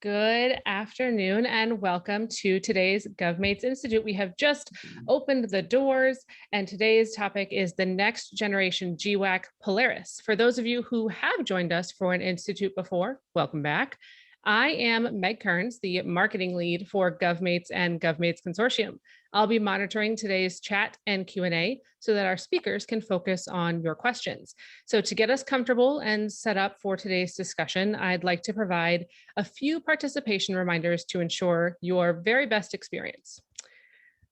Good afternoon and welcome to today's GovMates Institute. We have just opened the doors and today's topic is the next generation GWAC Polaris. For those of you who have joined us for an institute before, welcome back. I am Meg Kearns, the marketing lead for GovMates and GovMates Consortium. I'll be monitoring today's chat and Q&A so that our speakers can focus on your questions. So to get us comfortable and set up for today's discussion, I'd like to provide a few participation reminders to ensure your very best experience.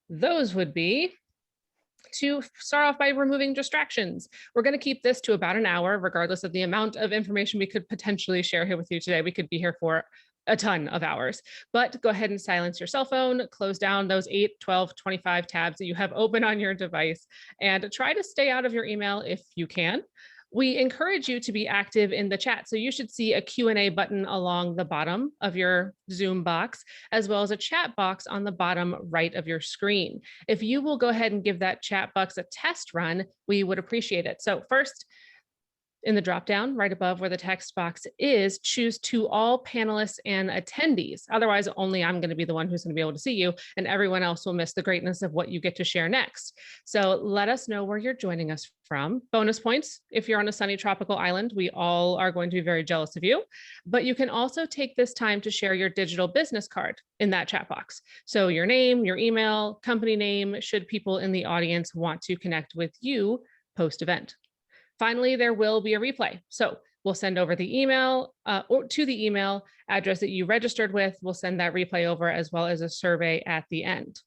Those would be to start off by removing distractions. We're going to keep this to about an hour, regardless of the amount of information we could potentially share here with you today. We could be here for a ton of hours, but go ahead and silence your cell phone, close down those 8, 12, 25 tabs that you have open on your device, and try to stay out of your email if you can. We encourage you to be active in the chat. So you should see a Q&A button along the bottom of your Zoom box, as well as a chat box on the bottom right of your screen. If you will go ahead and give that chat box a test run, we would appreciate it. So first, in the dropdown right above where the text box is, choose to all panelists and attendees. Otherwise, only I'm going to be the one who's going to be able to see you, and everyone else will miss the greatness of what you get to share next. So let us know where you're joining us from. Bonus points if you're on a sunny tropical island. We all are going to be very jealous of you. But you can also take this time to share your digital business card in that chat box. So your name, your email, company name, should people in the audience want to connect with you post-event. Finally, there will be a replay. So we'll send over the email or to the email address that you registered with. We'll send that replay over as well as a survey at the end.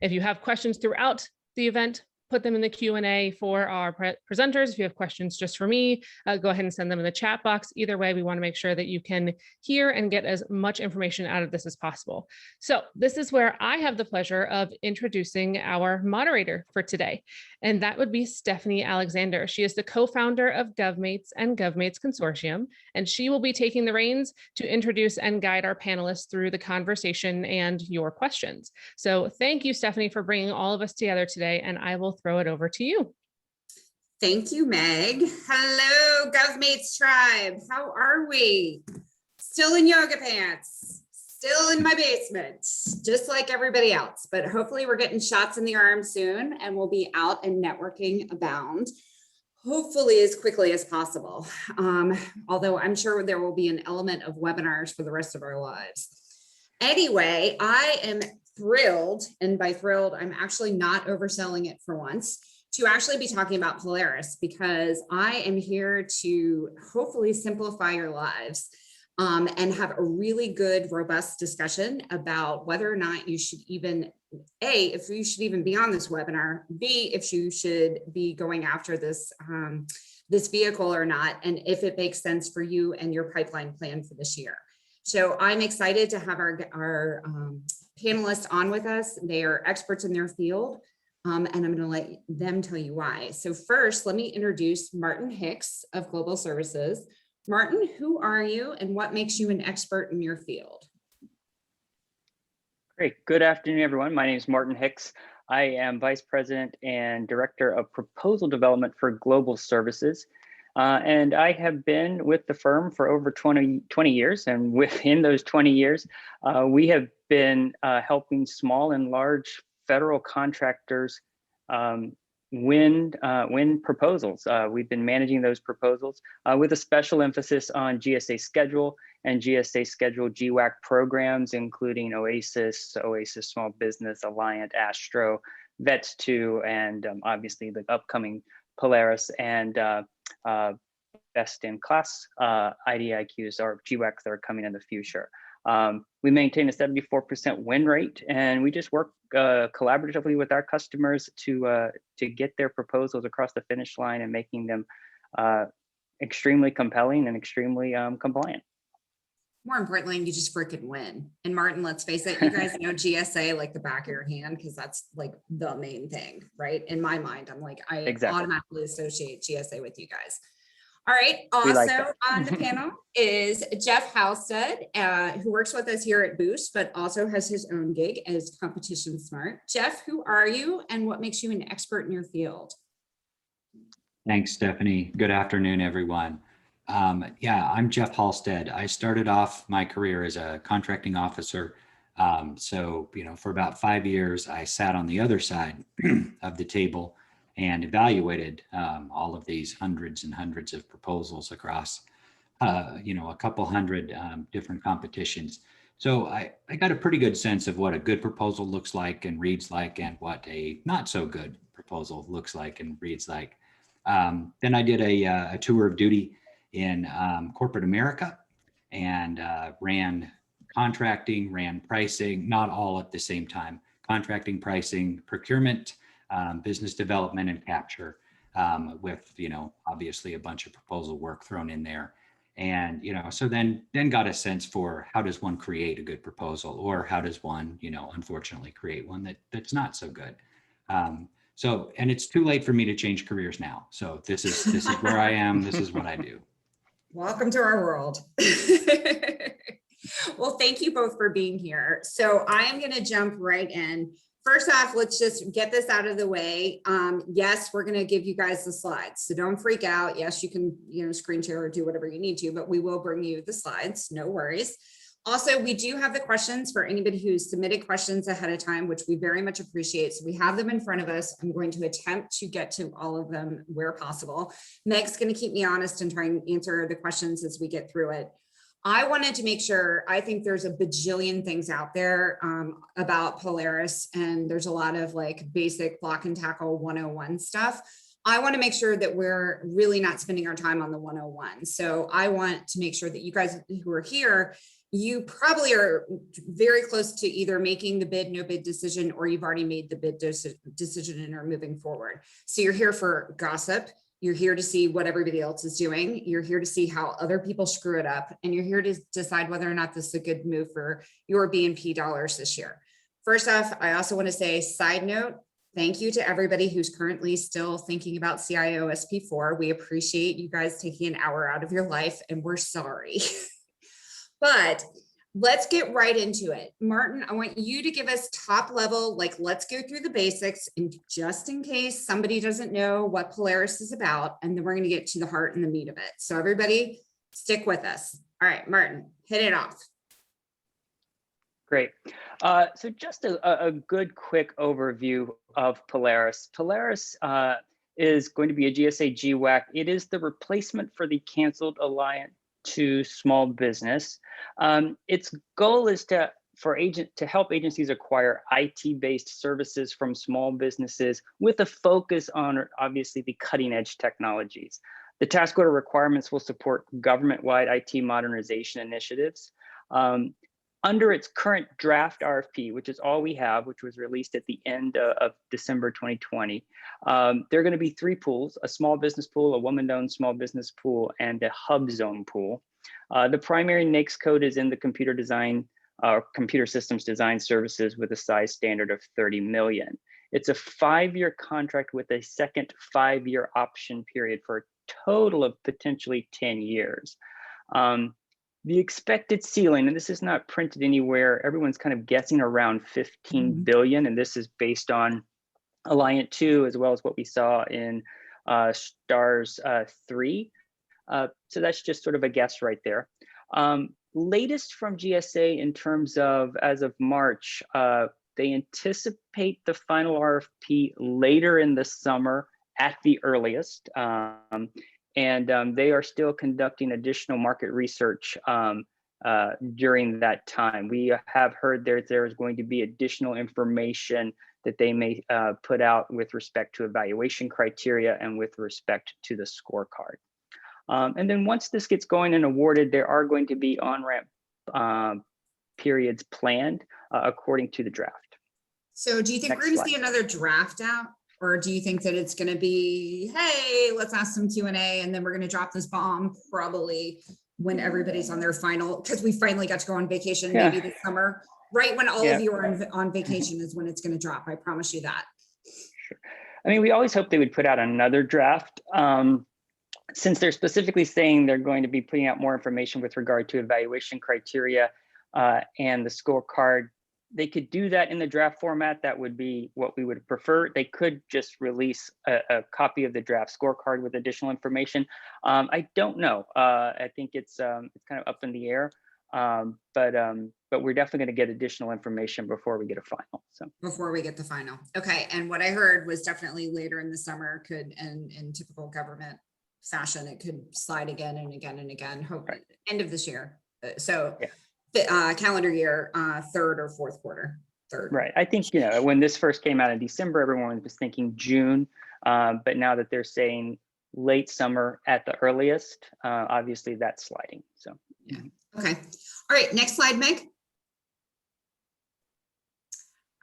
If you have questions throughout the event, put them in the Q&A for our presenters. If you have questions just for me, go ahead and send them in the chat box. Either way, we want to make sure that you can hear and get as much information out of this as possible. So this is where I have the pleasure of introducing our moderator for today, and that would be Stephanie Alexander. She is the co-founder of GovMates and GovMates Consortium, and she will be taking the reins to introduce and guide our panelists through the conversation and your questions. So thank you, Stephanie, for bringing all of us together today, and I will throw it over to you. Thank you, Meg. Hello, GovMates tribe. How are we? Still in yoga pants, still in my basement, just like everybody else, but hopefully we're getting shots in the arm soon and we'll be out and networking abound, hopefully as quickly as possible. Although I'm sure there will be an element of webinars for the rest of our lives. Anyway, I am thrilled, and by thrilled, I'm actually not overselling it for once, to actually be talking about Polaris, because I am here to hopefully simplify your lives and have a really good, robust discussion about whether or not you should even, A, if you should even be on this webinar, B, if you should be going after this, this vehicle or not, and if it makes sense for you and your pipeline plan for this year. So I'm excited to have our panelists on with us. They are experts in their field, and I'm going to let them tell you why. So first, let me introduce Martin Hicks of Global Services. Martin, who are you and what makes you an expert in your field? Great. Good afternoon, everyone. My name is Martin Hicks. I am Vice President and Director of Proposal Development for Global Services. And I have been with the firm for over 20 years. And within those 20 years, we have been helping small and large federal contractors win proposals. We've been managing those proposals with a special emphasis on GSA Schedule and GSA Schedule GWAC programs, including OASIS, OASIS Small Business, Alliant, Astro, VETS 2, and obviously the upcoming Polaris and best in class IDIQs or GWACs that are coming in the future. We maintain a 74% win rate, and we just work collaboratively with our customers to get their proposals across the finish line and making them extremely compelling and extremely compliant. More importantly, you just freaking win. And Martin, let's face it, you guys know GSA like the back of your hand, because that's like the main thing, right? In my mind, I'm like, I automatically associate GSA with you guys. All right. Also on the panel is Jeff Halstead, who works with us here at Boost, but also has his own gig as Competition Smart. Jeff, who are you and what makes you an expert in your field? Thanks, Stephanie. Good afternoon, everyone. Yeah, I'm Jeff Halstead. I started off my career as a contracting officer. So, for about 5 years, I sat on the other side of the table and evaluated all of these hundreds and hundreds of proposals across, a couple hundred different competitions. So I got a pretty good sense of what a good proposal looks like and reads like, and what a not so good proposal looks like and reads like. Then I did a tour of duty in corporate America, and ran contracting, ran pricing, not all at the same time, contracting, pricing, procurement, business development, and capture, with, obviously a bunch of proposal work thrown in there. And, so then got a sense for how does one create a good proposal, or how does one, unfortunately create one that's not so good. So, and it's too late for me to change careers now. So this is where I am. This is what I do. Welcome to our world. Well, thank you both for being here. So I am going to jump right in. First off, let's just get this out of the way. Yes, we're going to give you guys the slides, so don't freak out. Yes, you can, screen share or do whatever you need to, but we will bring you the slides. No worries. Also, we do have the questions for anybody who's submitted questions ahead of time, which we very much appreciate. So we have them in front of us. I'm going to attempt to get to all of them where possible. Meg's going to keep me honest and try and answer the questions as we get through it. I wanted to make sure, I think there's a bajillion things out there about Polaris, and there's a lot of like basic block and tackle 101 stuff. I want to make sure that we're really not spending our time on the 101. So I want to make sure that you guys who are here, you probably are very close to either making the bid, no bid decision, or you've already made the bid decision and are moving forward. So you're here for gossip. You're here to see what everybody else is doing. You're here to see how other people screw it up. And you're here to decide whether or not this is a good move for your BNP dollars this year. First off, I also want to say, side note, thank you to everybody who's currently still thinking about CIO SP4. We appreciate you guys taking an hour out of your life, and we're sorry. But let's get right into it. Martin, I want you to give us top level, like, let's go through the basics, and just in case somebody doesn't know what Polaris is about, and then we're going to get to the heart and the meat of it. So everybody stick with us. All right, Martin, hit it off. Great. So just a good quick overview of Polaris. Polaris is going to be a GSA GWAC. It is the replacement for the canceled Alliance to Small Business. Its goal is to help agencies acquire IT-based services from small businesses with a focus on, obviously, the cutting-edge technologies. The task order requirements will support government-wide IT modernization initiatives. Under its current draft RFP, which is all we have, which was released at the end of December 2020, there are going to be 3 pools: a small business pool, a woman-owned small business pool, and a hub zone pool. The primary NAICS code is in the computer design, computer systems design services, with a size standard of 30 million. It's a 5-year contract with a second 5-year option period for a total of potentially 10 years. The expected ceiling, and this is not printed anywhere, everyone's kind of guessing around 15 billion, and this is based on Alliant 2 as well as what we saw in STARS 3. So that's just sort of a guess right there. Latest from GSA in terms of, as of March, they anticipate the final RFP later in the summer at the earliest. And they are still conducting additional market research during that time. We have heard there is going to be additional information that they may put out with respect to evaluation criteria and with respect to the scorecard. And then once this gets going and awarded, there are going to be on-ramp periods planned according to the draft. So do you think we're going to see another draft out? Or do you think that it's going to be, hey, let's ask some Q&A, and then we're going to drop this bomb probably when everybody's on their final, because we finally got to go on vacation maybe this summer, right when all of you are on vacation is when it's going to drop. I promise you that. Sure. I mean, we always hoped they would put out another draft. Since they're specifically saying they're going to be putting out more information with regard to evaluation criteria and the scorecard, they could do that in the draft format. That would be what we would prefer. They could just release a copy of the draft scorecard with additional information. I don't know. I think it's kind of up in the air. But we're definitely going to get additional information before we get a final. So before we get the final. Okay. And what I heard was definitely later in the summer could, and in typical government fashion, it could slide again and again and again. Hope right. End of this year. So yeah. Calendar year, third or fourth quarter. Third. Right. I think, when this first came out in December, everyone was thinking June. But now that they're saying late summer at the earliest, obviously that's sliding. So yeah. Okay. All right. Next slide, Meg.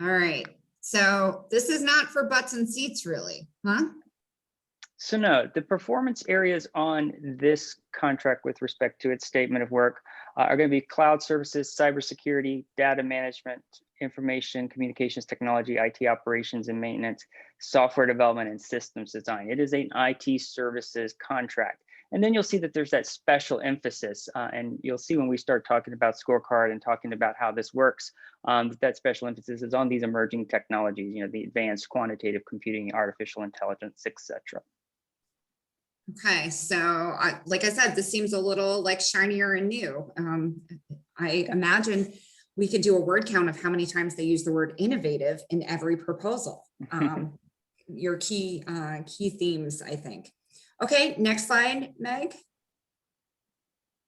All right. So this is not for butts and seats, really, huh? So no, the performance areas on this contract with respect to its statement of work are going to be cloud services, cybersecurity, data management, information, communications technology, IT operations and maintenance, software development, and systems design. It is an IT services contract. And then you'll see that there's that special emphasis, and you'll see when we start talking about scorecard and talking about how this works, that special emphasis is on these emerging technologies, the advanced quantitative computing, artificial intelligence, etc. Okay, so like I said, this seems a little like shinier and new. I imagine we could do a word count of how many times they use the word innovative in every proposal. Your key themes, I think. Okay, next slide, Meg.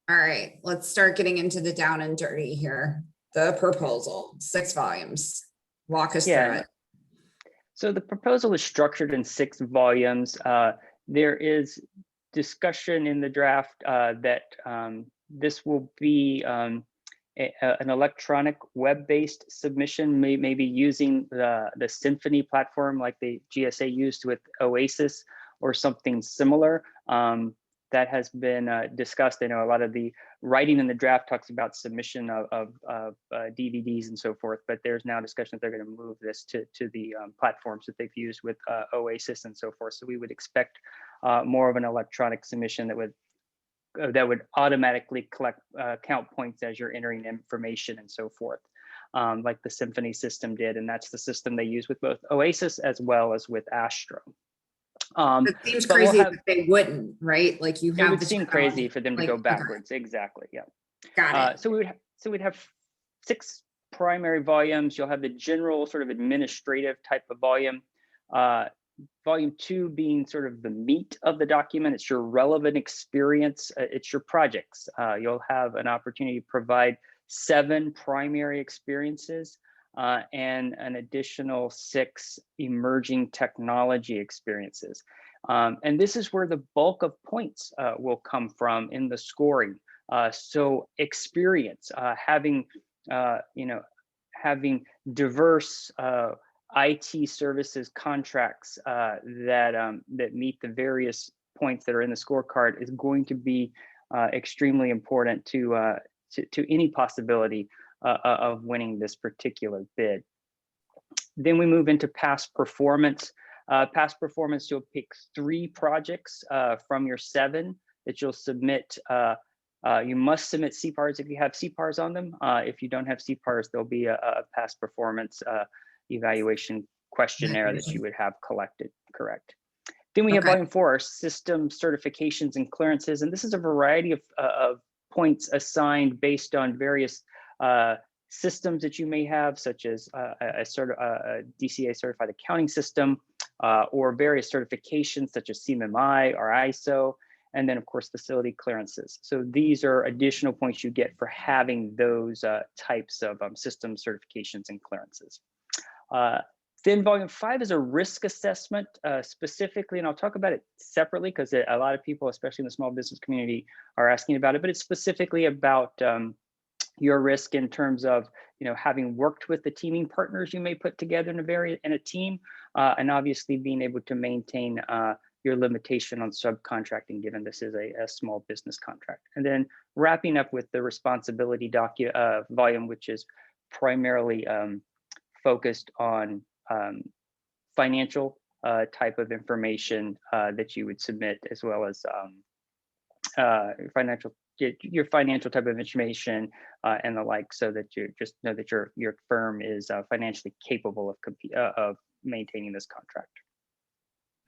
All right, let's start getting into the down and dirty here. The proposal, 6 volumes. Walk us through it. So the proposal is structured in 6 volumes. There is discussion in the draft that this will be an electronic web-based submission, maybe using the Symphony platform like the GSA used with OASIS or something similar. That has been discussed. I know a lot of the writing in the draft talks about submission of DVDs and so forth, but there's now discussion that they're going to move this to the platforms that they've used with OASIS and so forth. So we would expect more of an electronic submission that would automatically count points as you're entering information and so forth, like the Symphony system did, and that's the system they use with both OASIS as well as with Astro. It seems crazy that they wouldn't, right? Like you have. It would seem crazy for them to go backwards. Okay. Exactly. Yeah. Got it. So we'd have 6 primary volumes. You'll have the general sort of administrative type of volume. Volume 2 being sort of the meat of the document. It's your relevant experience. It's your projects. You'll have an opportunity to provide 7 primary experiences. And an additional 6 emerging technology experiences. And this is where the bulk of points will come from in the scoring. So experience, having diverse IT services contracts that meet the various points that are in the scorecard is going to be extremely important to any possibility of winning this particular bid. Then we move into past performance. Past performance, you'll pick 3 projects from your 7 that you'll submit. You must submit CPARs if you have CPARs on them. If you don't have CPARs, there'll be a past performance evaluation questionnaire that you would have collected, correct. Then we have volume 4, system certifications and clearances. And this is a variety of points assigned based on various systems that you may have, such as a DCA certified accounting system, or various certifications such as CMMI or ISO, and then of course facility clearances. So these are additional points you get for having those types of system certifications and clearances. Then volume 5 is a risk assessment specifically, and I'll talk about it separately because a lot of people, especially in the small business community, are asking about it, but it's specifically about your risk in terms of having worked with the teaming partners you may put together in a team, and obviously being able to maintain your limitation on subcontracting, given this is a small business contract. And then wrapping up with the responsibility volume, which is primarily focused on financial type of information that you would submit, as well as financial your financial type of information and the like, so that you just know that your firm is financially capable of maintaining this contract.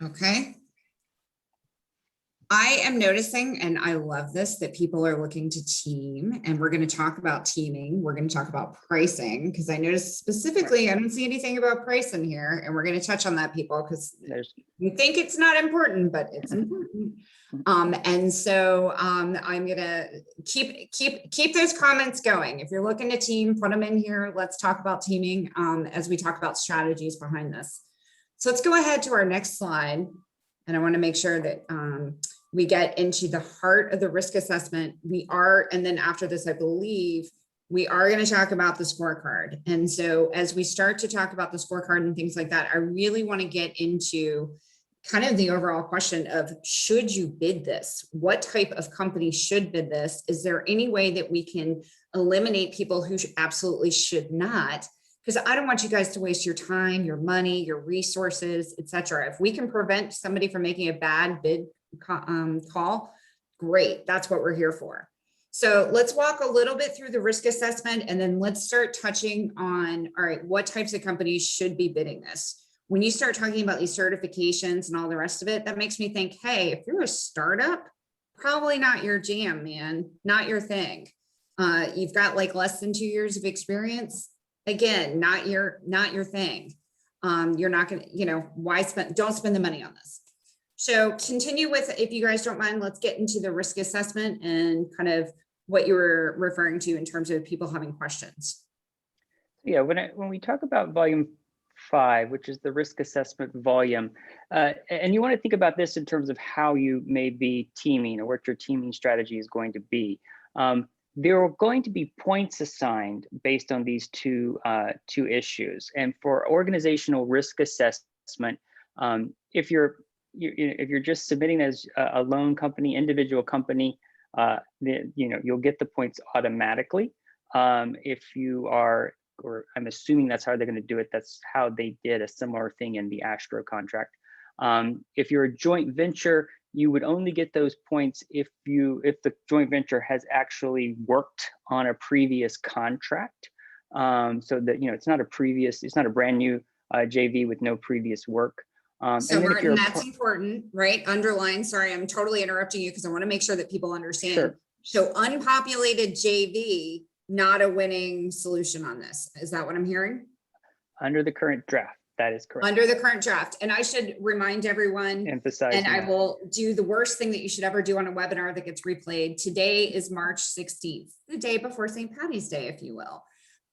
Okay. I am noticing, and I love this, that people are looking to team, and we're going to talk about teaming. We're going to talk about pricing, because I noticed specifically, I don't see anything about price in here, and we're going to touch on that, people, because you think it's not important, but it's important. And so I'm going to keep those comments going. If you're looking to team, put them in here. Let's talk about teaming as we talk about strategies behind this. So let's go ahead to our next slide. And I want to make sure that we get into the heart of the risk assessment. And then after this, I believe we are going to talk about the scorecard. And so as we start to talk about the scorecard and things like that, I really want to get into kind of the overall question of, should you bid this? What type of company should bid this? Is there any way that we can eliminate people who absolutely should not? Because I don't want you guys to waste your time, your money, your resources, etc. If we can prevent somebody from making a bad bid call, great. That's what we're here for. So let's walk a little bit through the risk assessment, and then let's start touching on, all right, what types of companies should be bidding this? When you start talking about these certifications and all the rest of it, that makes me think, hey, if you're a startup, probably not your jam, man, not your thing. You've got like less than 2 years of experience. Again, not your thing. You're not going to, don't spend the money on this. So continue with, if you guys don't mind, let's get into the risk assessment and kind of what you were referring to in terms of people having questions. Yeah, when we talk about volume 5, which is the risk assessment volume, and you want to think about this in terms of how you may be teaming or what your teaming strategy is going to be. There are going to be points assigned based on these two issues. And for organizational risk assessment, if you're just submitting as a lone company, individual company, you'll get the points automatically. If you are, or I'm assuming that's how they're going to do it, that's how they did a similar thing in the Astro contract. If you're a joint venture, you would only get those points if the joint venture has actually worked on a previous contract. So that it's not a brand new JV with no previous work. So Martin, that's important, right? Underline, sorry, I'm totally interrupting you because I want to make sure that people understand. Sure. So unpopulated JV, not a winning solution on this. Is that what I'm hearing? Under the current draft, that is correct. Under the current draft. And I should remind everyone, emphasize, and I will do the worst thing that you should ever do on a webinar that gets replayed. Today is March 16th, the day before St. Patty's Day, if you will.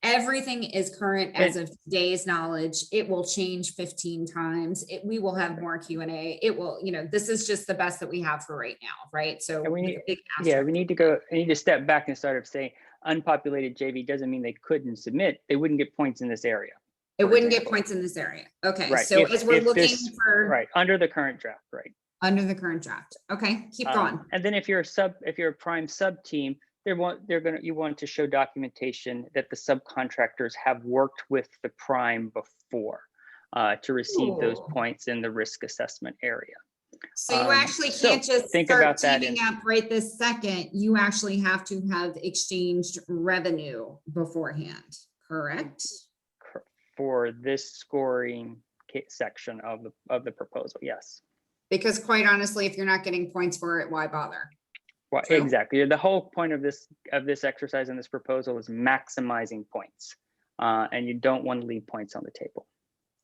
Everything is current as of today's knowledge. It will change 15 times. We will have more Q&A. It will, this is just the best that we have for right now, right? So we need to step back and start of saying unpopulated JV doesn't mean they couldn't submit. They wouldn't get points in this area. It wouldn't get points in this area. Okay, right. So as we're looking for right under the current draft, right? Under the current draft. Okay, keep going. And then if you're a prime sub team, you want to show documentation that the subcontractors have worked with the prime before to receive those points in the risk assessment area. So you actually can't just start teaming up right this second. You actually have to have exchanged revenue beforehand, correct? For this scoring section of the proposal, yes. Because quite honestly, if you're not getting points for it, why bother? Well, exactly. The whole point of this exercise and this proposal is maximizing points, and you don't want to leave points on the table.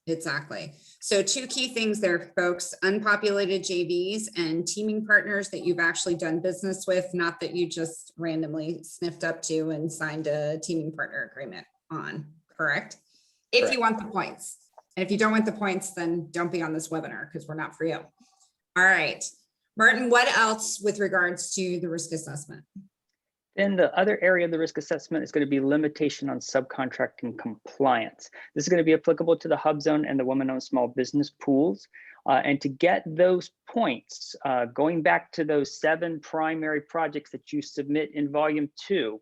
Exactly. So 2 key things there, folks: unpopulated JVs and teaming partners that you've actually done business with, not that you just randomly sniffed up to and signed a teaming partner agreement on. Correct? If you want the points. And if you don't want the points, then don't be on this webinar because we're not for you. All right. Martin, what else with regards to the risk assessment? Then the other area of the risk assessment is going to be limitation on subcontracting compliance. This is going to be applicable to the hub zone and the woman-owned small business pools. And to get those points, going back to those 7 primary projects that you submit in volume 2,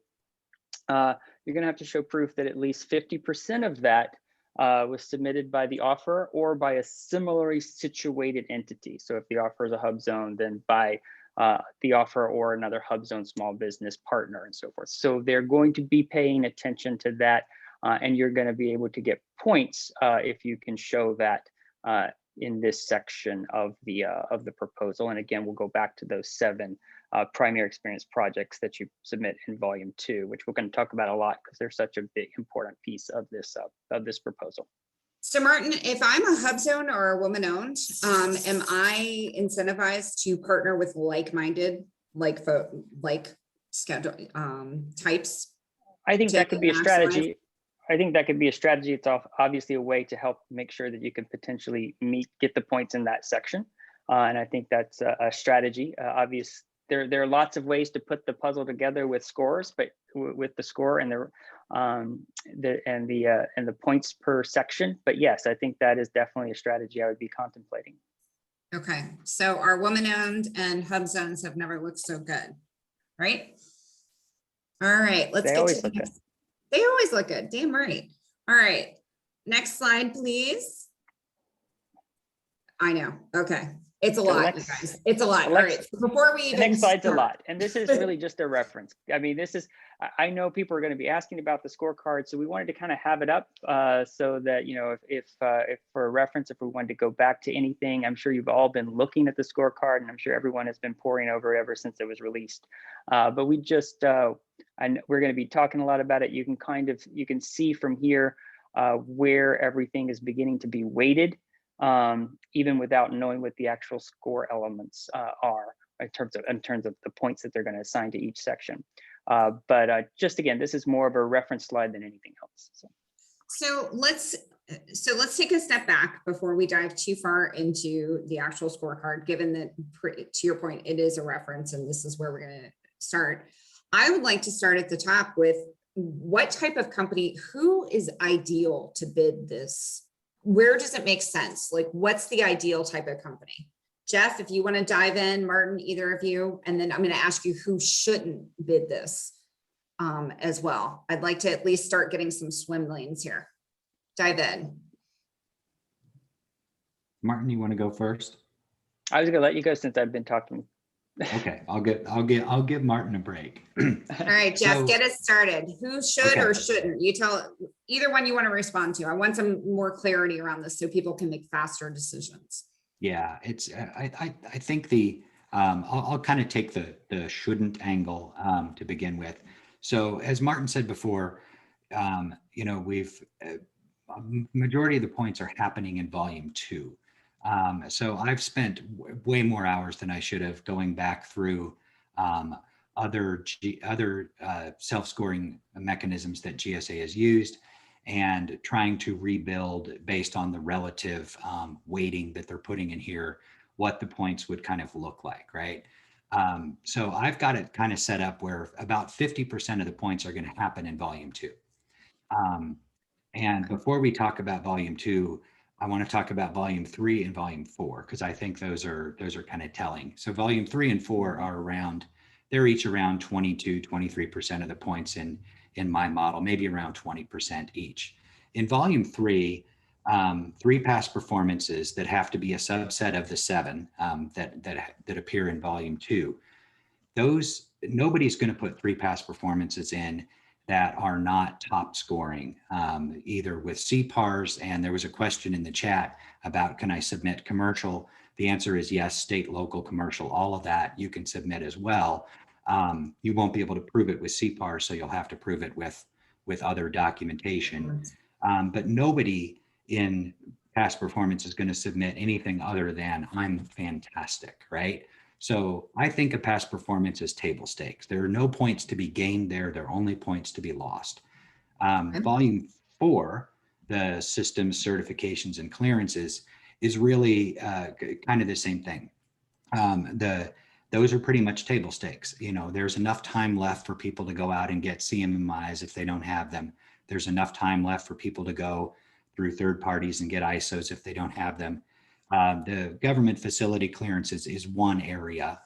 you're going to have to show proof that at least 50% of that was submitted by the offeror or by a similarly situated entity. So if the offer is a hub zone, then by the offer or another HubZone small business partner and so forth. So they're going to be paying attention to that, and you're going to be able to get points if you can show that in this section of the proposal. And again, we'll go back to those 7 primary experience projects that you submit in volume 2, which we're going to talk about a lot because they're such a big important piece of this proposal. So Martin, if I'm a HubZone or a woman-owned, am I incentivized to partner with like-minded, like schedule types? I think that could be a strategy. I think that could be a strategy. It's obviously a way to help make sure that you can potentially get the points in that section. And I think that's a strategy. There are lots of ways to put the puzzle together with scores, but with the score and the points per section. But yes, I think that is definitely a strategy I would be contemplating. Okay, so our woman-owned and HubZones have never looked so good, right? All right, let's get to the next. They always look good, damn right. All right, next slide, please. I know, okay. It's a lot, you guys. It's a lot. All right, so before we even the next slide's a lot, and this is really just a reference. I mean, I know people are going to be asking about the scorecard, so we wanted to kind of have it up so that, you know, if for a reference, if we wanted to go back to anything, I'm sure you've all been looking at the scorecard, and I'm sure everyone has been poring over it ever since it was released. But we just, and we're going to be talking a lot about it. You can see from here where everything is beginning to be weighted. Even without knowing what the actual score elements are in terms of the points that they're going to assign to each section. But just again, this is more of a reference slide than anything else. So let's take a step back before we dive too far into the actual scorecard, given that, to your point, it is a reference and this is where we're going to start. I would like to start at the top with what type of company, who is ideal to bid this? Where does it make sense? Like, what's the ideal type of company? Jeff, if you want to dive in, Martin, either of you, and then I'm going to ask you who shouldn't bid this as well. I'd like to at least start getting some swim lanes here. Dive in. Martin, you want to go first? I was going to let you go since I've been talking. Okay, I'll give Martin a break. All right, Jeff, get us started. Who should or shouldn't? You tell either one you want to respond to. I want some more clarity around this so people can make faster decisions. Yeah, it's I think I'll kind of take the shouldn't angle to begin with. So as Martin said before, you know, majority of the points are happening in volume 2. So I've spent way more hours than I should have going back through other self-scoring mechanisms that GSA has used and trying to rebuild based on the relative weighting that they're putting in here, what the points would kind of look like, right? So I've got it kind of set up where about 50% of the points are going to happen in volume 2. And before we talk about volume 2, I want to talk about volume 3 and volume 4, because I think those are kind of telling. So volume 3 and 4 are they're each around 22, 23% of the points in my model, maybe around 20% each. In volume 3, 3 past performances that have to be a subset of the 7 that appear in volume 2. Nobody's going to put 3 past performances in that are not top scoring, either with CPARs. And there was a question in the chat about, can I submit commercial? The answer is yes, state, local, commercial, all of that you can submit as well. You won't be able to prove it with CPAR, so you'll have to prove it with other documentation. But nobody in past performance is going to submit anything other than I'm fantastic, right? So I think a past performance is table stakes. There are no points to be gained there. There are only points to be lost. Volume 4, the systems, certifications, and clearances is really kind of the same thing. Those are pretty much table stakes. You know, there's enough time left for people to go out and get CMMIs if they don't have them. There's enough time left for people to go through third parties and get ISOs if they don't have them. The government facility clearances is one area,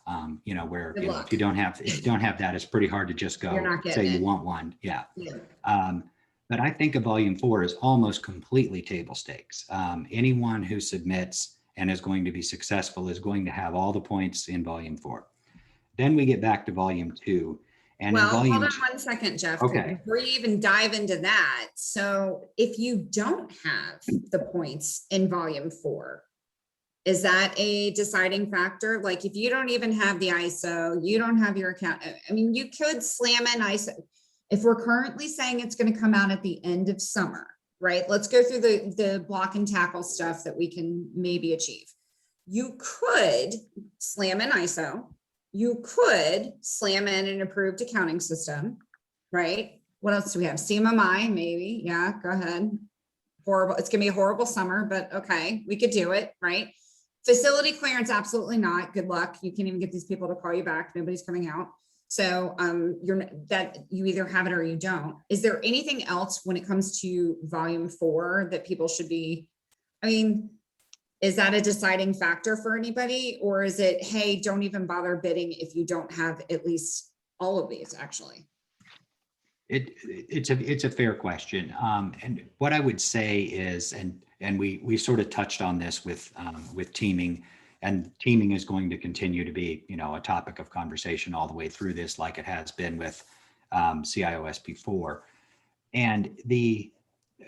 you know, where if you don't have that, it's pretty hard to just go say you want one. Yeah. But I think a volume 4 is almost completely table stakes. Anyone who submits and is going to be successful is going to have all the points in volume 4. Then we get back to volume 2. And in Well, hold volume on one second, Jeff. Okay. Before you even dive into that, so if you don't have the points in volume 4, is that a deciding factor? Like if you don't even have the ISO, you don't have your account. I mean, you could slam in ISO. If we're currently saying it's going to come out at the end of summer, right? Let's go through the block and tackle stuff that we can maybe achieve. You could slam in ISO. You could slam in an approved accounting system, right? What else do we have? CMMI, maybe. Yeah, go ahead. Horrible. It's going to be a horrible summer, but okay, we could do it, right? Facility clearance, absolutely not. Good luck. You can't even get these people to call you back. Nobody's coming out. So you either have it or you don't. Is there anything else when it comes to volume 4 that people should be, I mean, is that a deciding factor for anybody? Or is it, hey, don't even bother bidding if you don't have at least all of these actually? It's a fair question. And what I would say is, and we sort of touched on this with teaming, and teaming is going to continue to be, a topic of conversation all the way through this, like it has been with CIOSP4. And the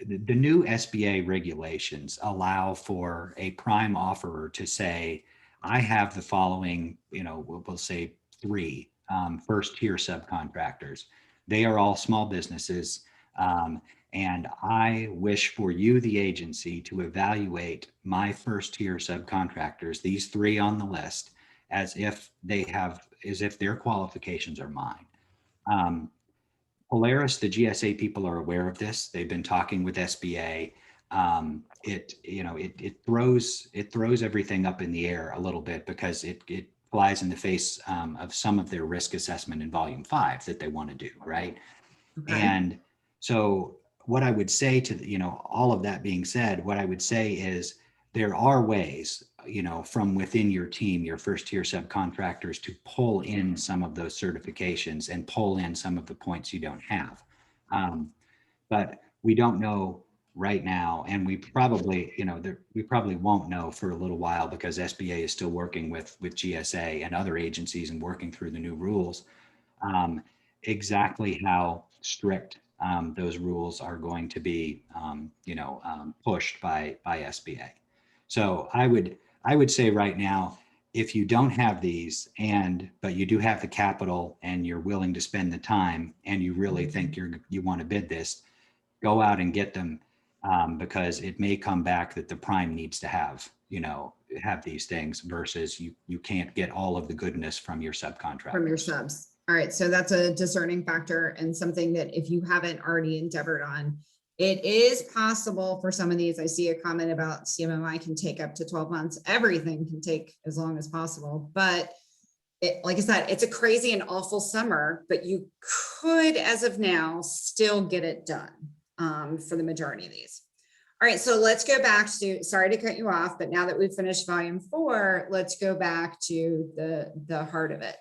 new SBA regulations allow for a prime offerer to say, I have the following, we'll say 3 first tier subcontractors. They are all small businesses. And I wish for you, the agency, to evaluate my first tier subcontractors, these 3 on the list, as if their qualifications are mine. Polaris, the GSA people are aware of this. They've been talking with SBA. It throws everything up in the air a little bit because it flies in the face of some of their risk assessment in volume 5 that they want to do, right? Okay. And so what I would say to, all of that being said, what I would say is there are ways, from within your team, your first tier subcontractors, to pull in some of those certifications and pull in some of the points you don't have. But we don't know right now, and we probably, we probably won't know for a little while because SBA is still working with GSA and other agencies and working through the new rules, exactly how strict those rules are going to be, pushed by SBA. So I would say right now, if you don't have these but you do have the capital and you're willing to spend the time and you really think you want to bid this, go out and get them, because it may come back that the prime needs to have these things versus you can't get all of the goodness from your subcontract. From your subs. All right. So that's a discerning factor and something that if you haven't already endeavored on, it is possible for some of these. I see a comment about CMMI can take up to 12 months. Everything can take as long as possible, but like I said, it's a crazy and awful summer, but you could, as of now, still get it done for the majority of these. All right, so let's go back to, sorry to cut you off, but now that we've finished volume 4, let's go back to the heart of it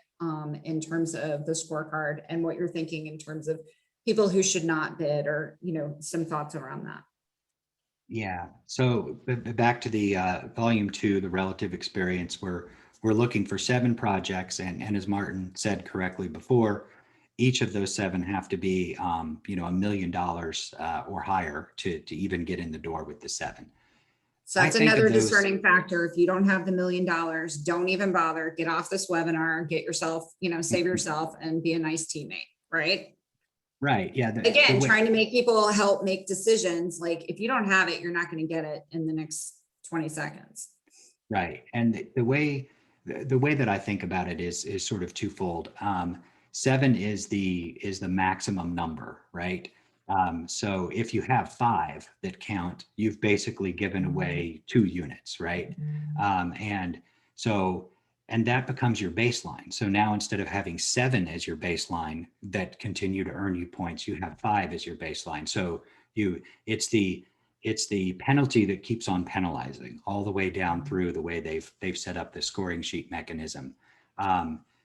in terms of the scorecard and what you're thinking in terms of people who should not bid, or, some thoughts around that. Yeah, so back to the volume 2, the relative experience, we're looking for 7 projects, and as Martin said correctly before, each of those 7 have to be, $1 million or higher to even get in the door with the 7. So that's another discerning factor. If you don't have the $1 million, don't even bother. Get off this webinar, get yourself, save yourself and be a nice teammate, right? Right. Yeah. Again, trying to make people help make decisions. Like if you don't have it, you're not going to get it in the next 20 seconds. Right. And the way that I think about it is sort of twofold. 7 is the maximum number, right? So if you have 5 that count, you've basically given away 2 units, right? And that becomes your baseline. So now instead of having 7 as your baseline that continue to earn you points, you have 5 as your baseline. So it's the penalty that keeps on penalizing all the way down through the way they've set up the scoring sheet mechanism.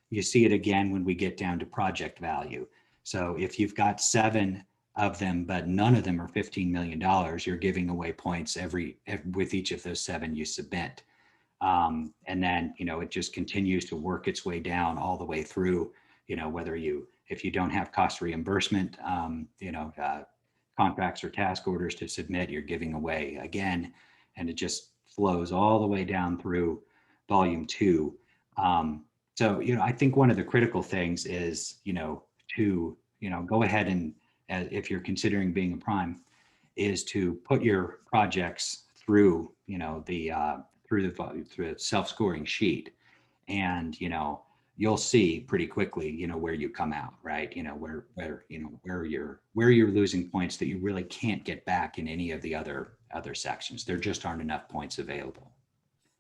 You see it again when we get down to project value. So if you've got 7 of them, but none of them are $15 million, you're giving away points with each of those 7 you submit. And then, it just continues to work its way down all the way through, if you don't have cost reimbursement, contracts or task orders to submit, you're giving away again, and it just flows all the way down through volume 2. So, I think one of the critical things is, to, go ahead and, if you're considering being a prime, is to put your projects through, through the self-scoring sheet, and, you'll see pretty quickly, where you come out, right? Where you're losing points that you really can't get back in any of the other sections. There just aren't enough points available.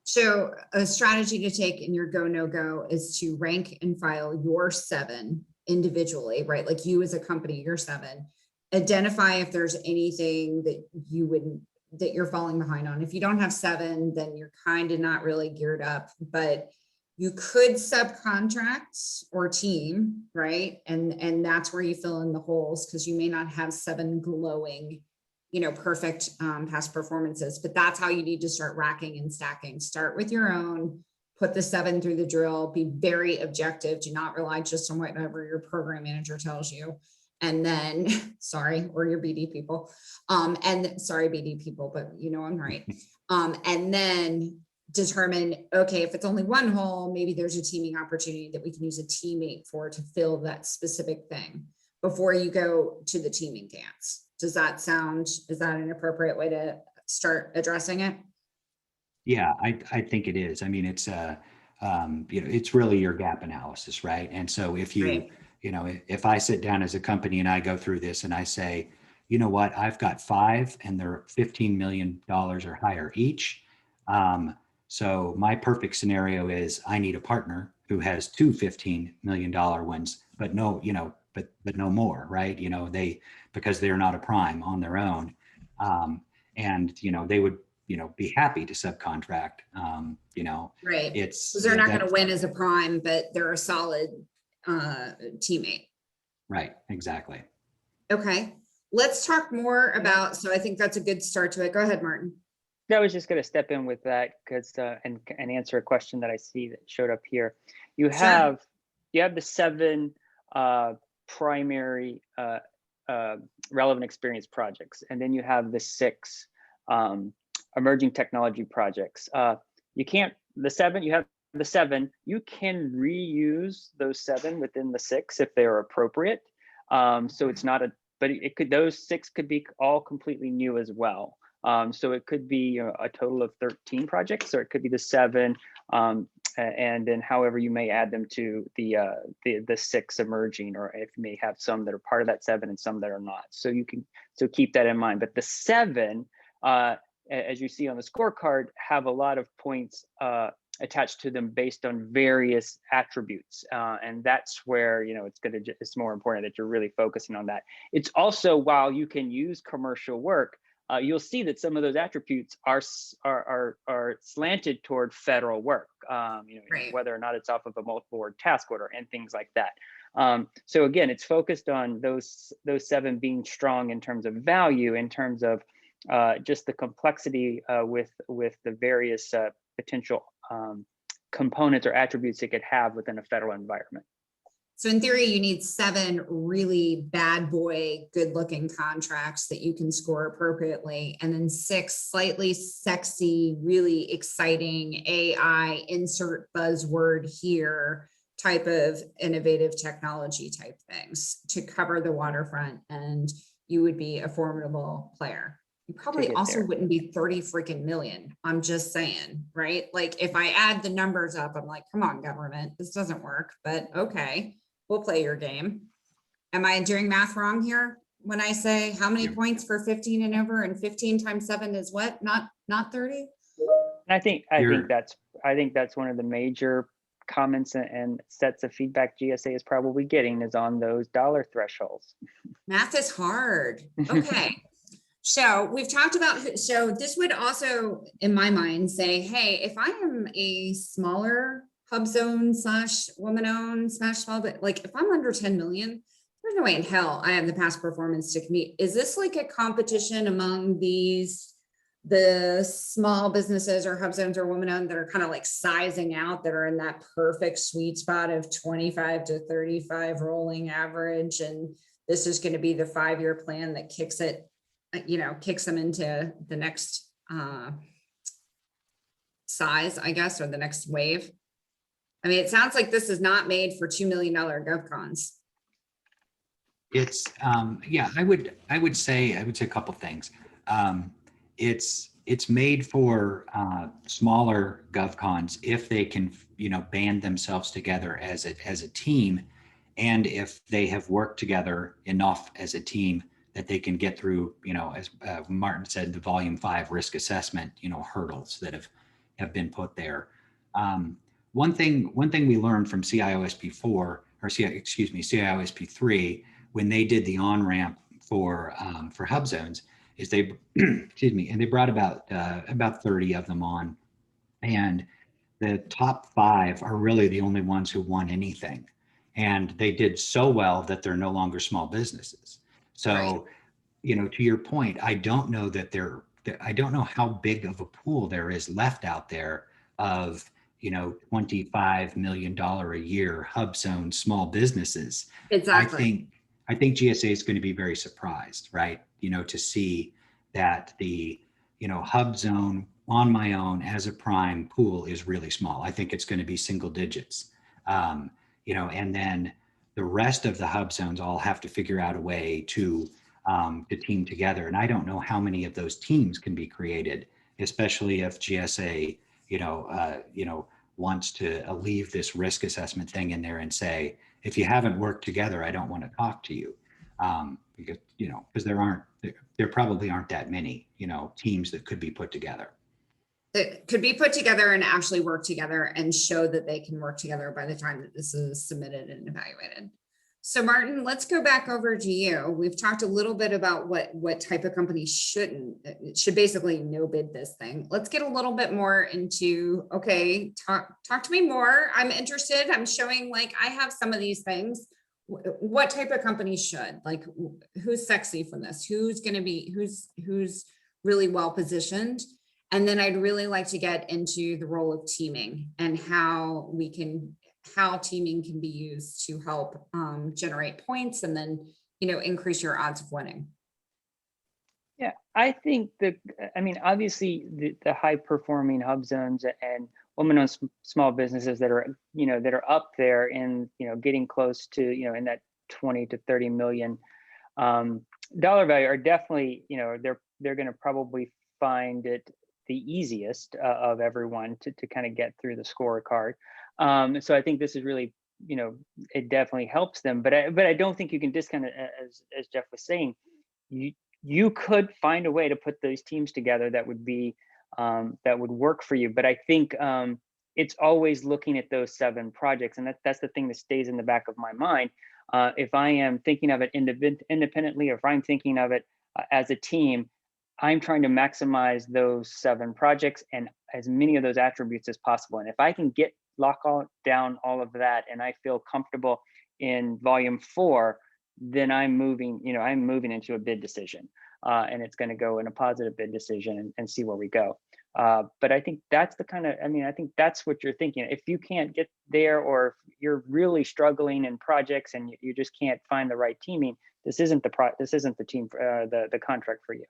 So a strategy to take in your go, no go is to rank and file your 7 individually, right? Like you as a company, your 7, identify if there's anything that you're falling behind on. If you don't have 7, then you're kind of not really geared up, but you could subcontract or team, right? And that's where you fill in the holes, because you may not have 7 glowing, perfect past performances, but that's how you need to start racking and stacking. Start with your own, put the 7 through the drill, be very objective. Do not rely just on whatever your program manager tells you. And then, sorry, or your BD people, and sorry, BD people, but I'm right. And then determine, okay, if it's only one hole, maybe there's a teaming opportunity that we can use a teammate for to fill that specific thing before you go to the teaming dance. Is that an appropriate way to start addressing it? Yeah, I think it is. I mean, it's it's really your gap analysis, right? And so if you, Right. If I sit down as a company and I go through this and I say, you know what, I've got 5 and they're $15 million or higher each. So my perfect scenario is I need a partner who has 2 $15 million ones, but no, but no more, right? Because they're not a prime on their own. And, they would, be happy to subcontract, Right. it's, Because they're not going to win as a prime, but they're a solid teammate. Right. Exactly. Okay. Let's talk more about, so I think that's a good start to it. Go ahead, Martin. I was just going to step in with that because and answer a question that I see that showed up here. You have the 7 primary relevant experience projects, and then you have the 6 emerging technology projects. You can't you have the 7. You can reuse those 7 within the 6 if they are appropriate. So it's not but those 6 could be all completely new as well. So it could be a total of 13 projects, or it could be the 7, and then however you may add them to the 6 emerging, or if you may have some that are part of that 7 and some that are not. So keep that in mind. But the 7, as you see on the scorecard, have a lot of points attached to them based on various attributes, and that's where it's more important that you're really focusing on that. It's also, while you can use commercial work, you'll see that some of those attributes are slanted toward federal work, Right. whether or not it's off of a multiple award task order and things like that. So again, it's focused on those 7 being strong in terms of value, in terms of just the complexity with the various potential components or attributes it could have within a federal environment. So in theory, you need 7 really bad boy, good looking contracts that you can score appropriately. And then 6 slightly sexy, really exciting AI, insert buzzword here, type of innovative technology type things to cover the waterfront. And you would be a formidable player. You probably also wouldn't be 30 freaking million. I'm just saying, right? Like if I add the numbers up, I'm like, come on, government, this doesn't work, but okay. We'll play your game. Am I doing math wrong here when I say how many points for 15 and over, and 15 times 7 is what? Not 30? I think that's one of the major comments and sets of feedback GSA is probably getting is on those dollar thresholds. Math is hard. Okay. So we've talked about, so this would also, in my mind, say, hey, if I am a smaller hub zone / woman owned / small, but like if I'm under 10 million, there's no way in hell I have the past performance to compete. Is this like a competition among these the small businesses or hub zones or women-owned that are kind of like sizing out, that are in that perfect sweet spot of 25 to 35 rolling average. And this is going to be the 5-year plan that kicks it, kicks them into the next size, I guess, or the next wave. I mean, it sounds like this is not made for $2 million GovCons. It's yeah, I would say a couple things. It's made for smaller GovCons if they can, band themselves together as a team, and if they have worked together enough as a team that they can get through, as Martin said, the volume 5 risk assessment, hurdles that have been put there. One thing we learned from CIOSP 4 or CIOSP 3 when they did the on-ramp for hub zones is they and they brought about 30 of them on, and the top 5 are really the only ones who won anything, and they did so well that they're no longer small businesses. So Right. To your point, I don't know I don't know how big of a pool there is left out there of $25 million a year hub zone small businesses. Exactly. I think GSA is going to be very surprised, right? To see that the, hub zone on my own as a prime pool is really small. I think it's going to be single digits, and then the rest of the hub zones all have to figure out a way to team together. And I don't know how many of those teams can be created, especially if GSA, wants to leave this risk assessment thing in there and say, if you haven't worked together, I don't want to talk to you. Because there probably aren't that many, teams that could be put together. That could be put together and actually work together and show that they can work together by the time that this is submitted and evaluated. So Martin, let's go back over to you. We've talked a little bit about what type of company should basically no bid this thing. Let's get a little bit more into, okay, talk to me more. I'm interested. I'm showing like I have some of these things. What type of company should, like, who's sexy from this? Who's going to be, who's really well positioned? And then I'd really like to get into the role of teaming and how teaming can be used to help generate points and then, increase your odds of winning. Yeah, I think obviously the high performing hub zones and women-owned small businesses that are, that are up there in, getting close to, in that 20 to 30 million dollar value are definitely, they're going to probably find it the easiest of everyone to kind of get through the scorecard. So I think this is really, it definitely helps them, but I don't think you can discount it, as Jeff was saying. You could find a way to put those teams together that would be that would work for you. But I think it's always looking at those 7 projects, and that's the thing that stays in the back of my mind. If I am thinking of it independently, or if I'm thinking of it as a team, I'm trying to maximize those 7 projects and as many of those attributes as possible. And if I can lock down all of that, and I feel comfortable in volume 4, then I'm moving into a bid decision, and it's going to go in a positive bid decision and see where we go. But I think that's the kind of, I think that's what you're thinking. If you can't get there, or if you're really struggling in projects and you just can't find the right teaming, this isn't the team, the contract for you.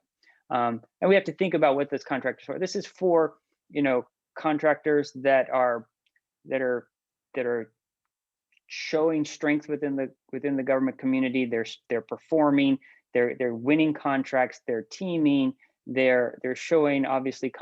And we have to think about what this contract is for. This is for, contractors that are showing strength within the government community. They're performing, they're winning contracts, they're teaming, they're showing obviously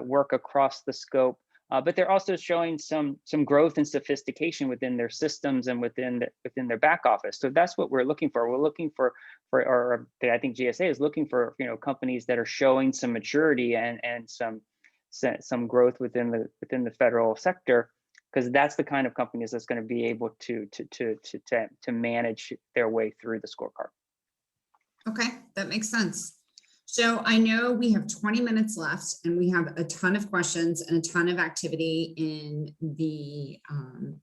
work across the scope, but they're also showing some growth and sophistication within their systems and within their back office. So that's what we're looking for. We're looking for I think GSA is looking for, companies that are showing some maturity and some growth within the federal sector, because that's the kind of companies that's going to be able to manage their way through the scorecard. Okay, that makes sense. So I know we have 20 minutes left, and we have a ton of questions and a ton of activity in the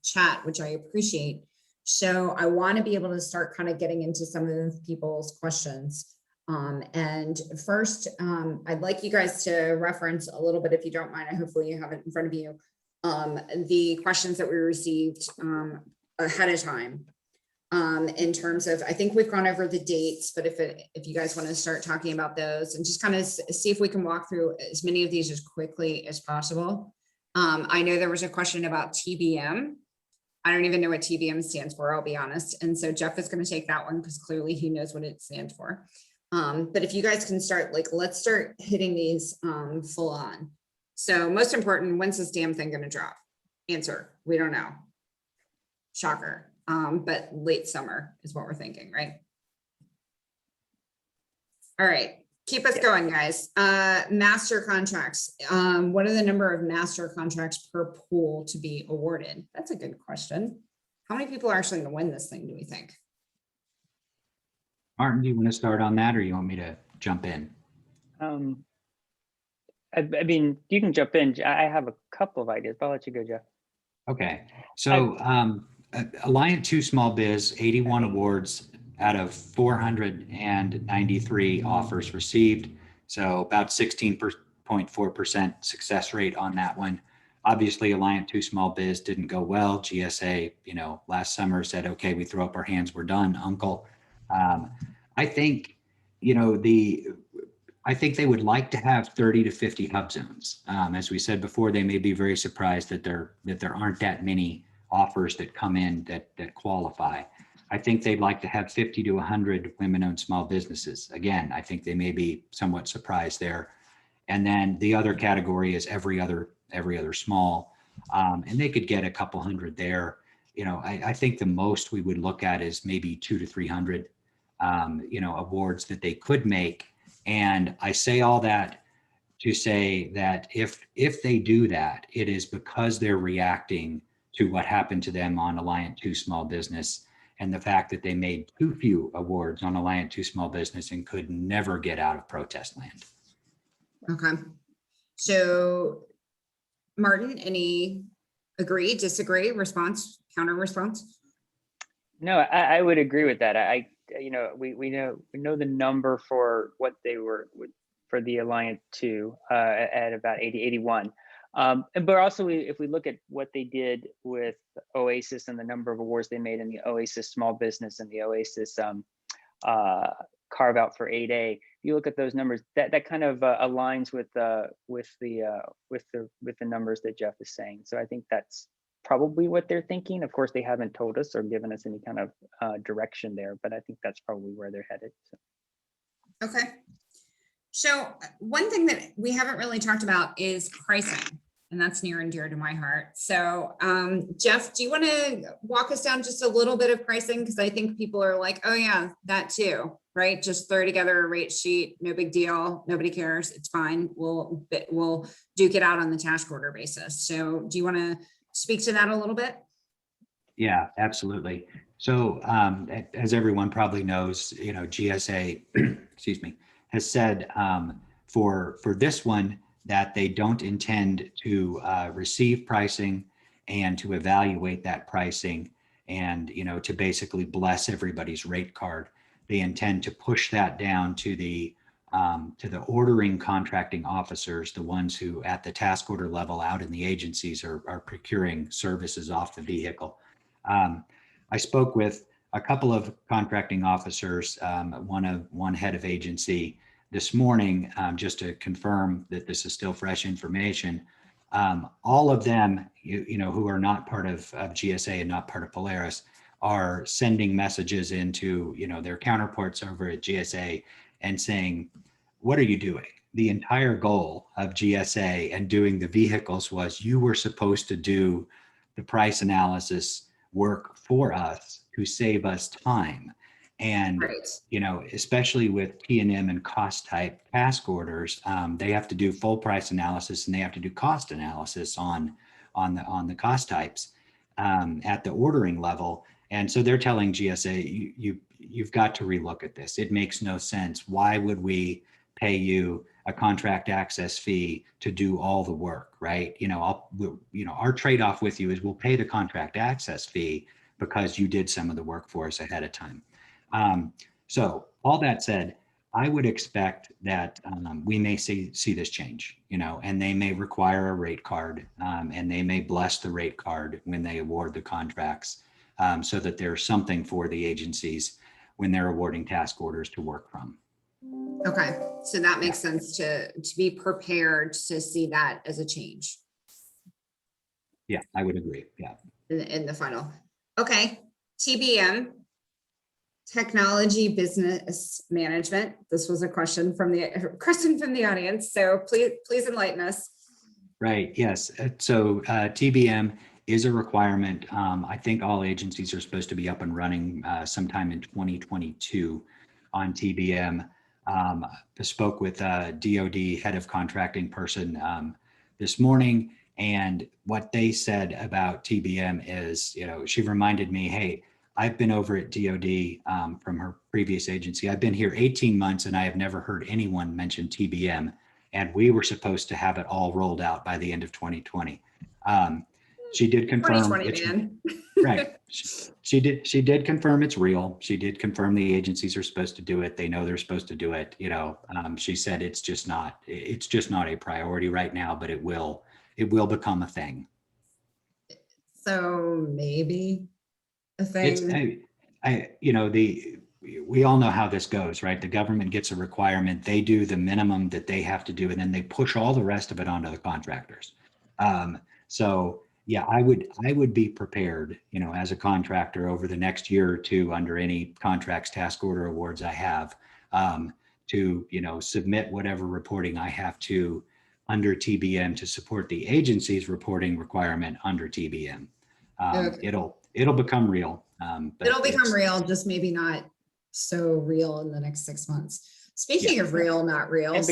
chat, which I appreciate. So I want to be able to start kind of getting into some of the people's questions. And first, I'd like you guys to reference a little bit, if you don't mind, hopefully you have it in front of you, the questions that we received ahead of time. In terms of, I think we've gone over the dates, but if you guys want to start talking about those and just kind of see if we can walk through as many of these as quickly as possible. I know there was a question about TBM. I don't even know what TBM stands for, I'll be honest. And so Jeff is going to take that one because clearly he knows what it stands for. But if you guys can start, let's start hitting these full on. So most important, when's this damn thing going to drop? Answer, we don't know. Shocker. But late summer is what we're thinking, right? All right, keep us going, guys. Master contracts. What are the number of master contracts per pool to be awarded? That's a good question. How many people are actually going to win this thing, do we think? Martin, do you want to start on that, or you want me to jump in? I mean, you can jump in. I have a couple of ideas, but I'll let you go, Jeff. Okay, so Alliant 2 Small Biz, 81 awards out of 493 offers received. So about 16.4% success rate on that one. Obviously, Alliant 2 Small Biz didn't go well. GSA, last summer said, okay, we throw up our hands, we're done, uncle. I think, I think they would like to have 30 to 50 hub zones. As we said before, they may be very surprised that there aren't that many offers that come in that qualify. I think they'd like to have 50 to 100 women-owned small businesses. Again, I think they may be somewhat surprised there. And then the other category is every other small, and they could get a couple hundred there. I think the most we would look at is maybe 200 to 300, awards that they could make. And I say all that to say that if they do that, it is because they're reacting to what happened to them on Alliant 2 Small Business and the fact that they made too few awards on Alliant 2 Small Business and could never get out of protest land. Okay. So Martin, any agree, disagree, response, counter response? No, I would agree with that. We know the number for what they were for the Alliant 2 at about 81. But also, if we look at what they did with Oasis and the number of awards they made in the Oasis Small Business and the Oasis carve out for 8A, you look at those numbers, that kind of aligns with the numbers that Jeff is saying. So I think that's probably what they're thinking. Of course, they haven't told us or given us any kind of direction there, but I think that's probably where they're headed. So. Okay. So one thing that we haven't really talked about is pricing, and that's near and dear to my heart. So Jeff, do you want to walk us down just a little bit of pricing? Because I think people are like, oh yeah, that too, right? Just throw together a rate sheet, no big deal, nobody cares, it's fine. We'll duke it out on the task order basis. So do you want to speak to that a little bit? Yeah, absolutely. So as everyone probably knows, GSA, excuse me, has said for this one that they don't intend to receive pricing and to evaluate that pricing and, to basically bless everybody's rate card. They intend to push that down to the ordering contracting officers, the ones who at the task order level out in the agencies are procuring services off the vehicle. I spoke with a couple of contracting officers, one head of agency this morning, just to confirm that this is still fresh information. All of them, who are not part of GSA and not part of Polaris, are sending messages into, their counterparts over at GSA and saying, what are you doing? The entire goal of GSA and doing the vehicles was you were supposed to do the price analysis work for us to save us time. And, right. Especially with T&M and cost type task orders, they have to do full price analysis and they have to do cost analysis on the cost types at the ordering level. And so they're telling GSA, you've got to relook at this. It makes no sense. Why would we pay you a contract access fee to do all the work, right? Our trade-off with you is we'll pay the contract access fee because you did some of the work for us ahead of time. So all that said, I would expect that we may see this change, and they may require a rate card, and they may bless the rate card when they award the contracts, so that there's something for the agencies when they're awarding task orders to work from. Okay, so that makes sense to be prepared to see that as a change. Yeah, I would agree. Yeah. In the final. Okay, TBM, technology business management. This was a question from the audience, so please enlighten us. Right. Yes. So TBM is a requirement. I think all agencies are supposed to be up and running sometime in 2022 on TBM. I spoke with DoD head of contracting person this morning, and what they said about TBM is, she reminded me, hey, I've been over at DoD from her previous agency. I've been here 18 months and I have never heard anyone mention TBM. And we were supposed to have it all rolled out by the end of 2020. She did confirm. 2020, man. Right. She did confirm it's real. She did confirm the agencies are supposed to do it. They know they're supposed to do it. She said it's just not a priority right now, but it will become a thing. So maybe a thing. We all know how this goes, right? The government gets a requirement. They do the minimum that they have to do, and then they push all the rest of it onto the contractors. So yeah, I would be prepared, as a contractor over the next year or two under any contracts, task order awards I have, to, submit whatever reporting I have to under TBM to support the agency's reporting requirement under TBM. Okay. It'll become real. It'll become real, just maybe not so real in the next 6 months. Speaking of real, not real. And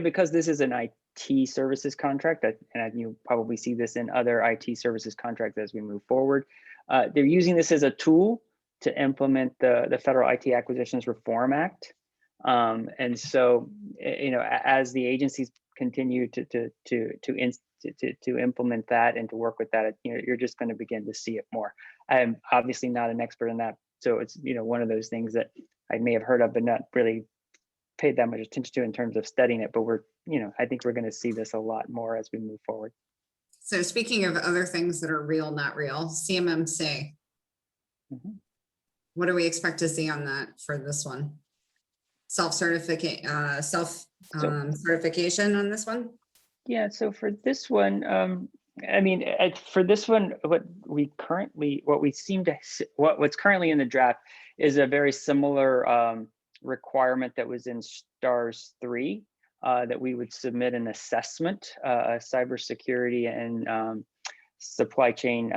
because this is an IT services contract, and you probably see this in other IT services contracts as we move forward, they're using this as a tool to implement the Federal IT Acquisitions Reform Act. And so, as the agencies continue to implement that and to work with that, you're just going to begin to see it more. I'm obviously not an expert in that, so it's one of those things that I may have heard of but not really paid that much attention to in terms of studying it. But I think we're going to see this a lot more as we move forward. So speaking of other things that are real, not real, CMMC. Mm-hmm. What do we expect to see on that for this one? Self-certification on this one? Yeah, so for this one, what's currently in the draft is a very similar requirement that was in STARS 3, that we would submit an assessment, a cybersecurity and supply chain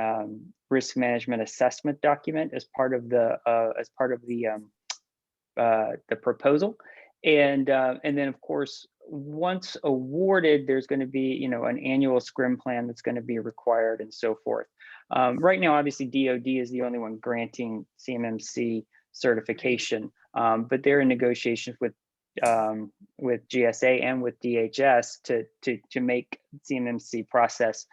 risk management assessment document as part of the proposal, and then of course, once awarded, there's going to be an annual scrim plan that's going to be required and so forth. Right now, obviously, DoD is the only one granting CMMC certification, but they're in negotiations with GSA and with DHS to make CMMC process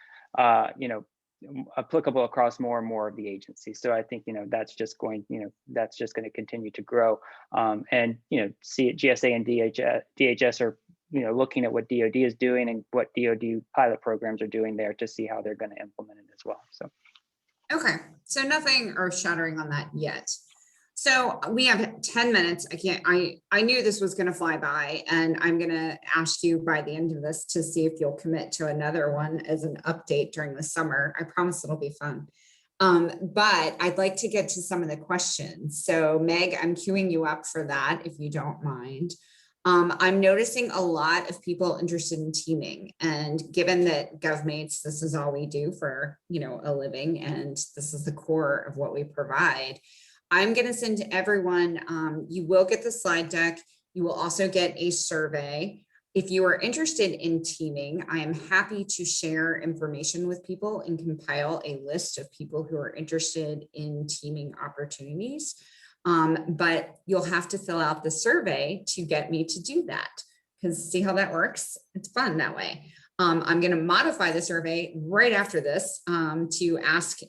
applicable across more and more of the agencies. So I think that's just going to continue to grow, and GSA and DHS are looking at what DoD is doing and what DoD pilot programs are doing there to see how they're going to implement it as well. So okay, so nothing earth-shattering on that yet. So we have 10 minutes. I knew this was going to fly by, and I'm going to ask you by the end of this to see if you'll commit to another one as an update during the summer. I promise it'll be fun. But I'd like to get to some of the questions. So Meg, I'm queuing you up for that if you don't mind. I'm noticing a lot of people interested in teaming, and given that GovMates, this is all we do for a living, and this is the core of what we provide. I'm going to send to everyone. You will get the slide deck. You will also get a survey. If you are interested in teaming, I am happy to share information with people and compile a list of people who are interested in teaming opportunities. But you'll have to fill out the survey to get me to do that, because see how that works? It's fun that way. I'm going to modify the survey right after this to ask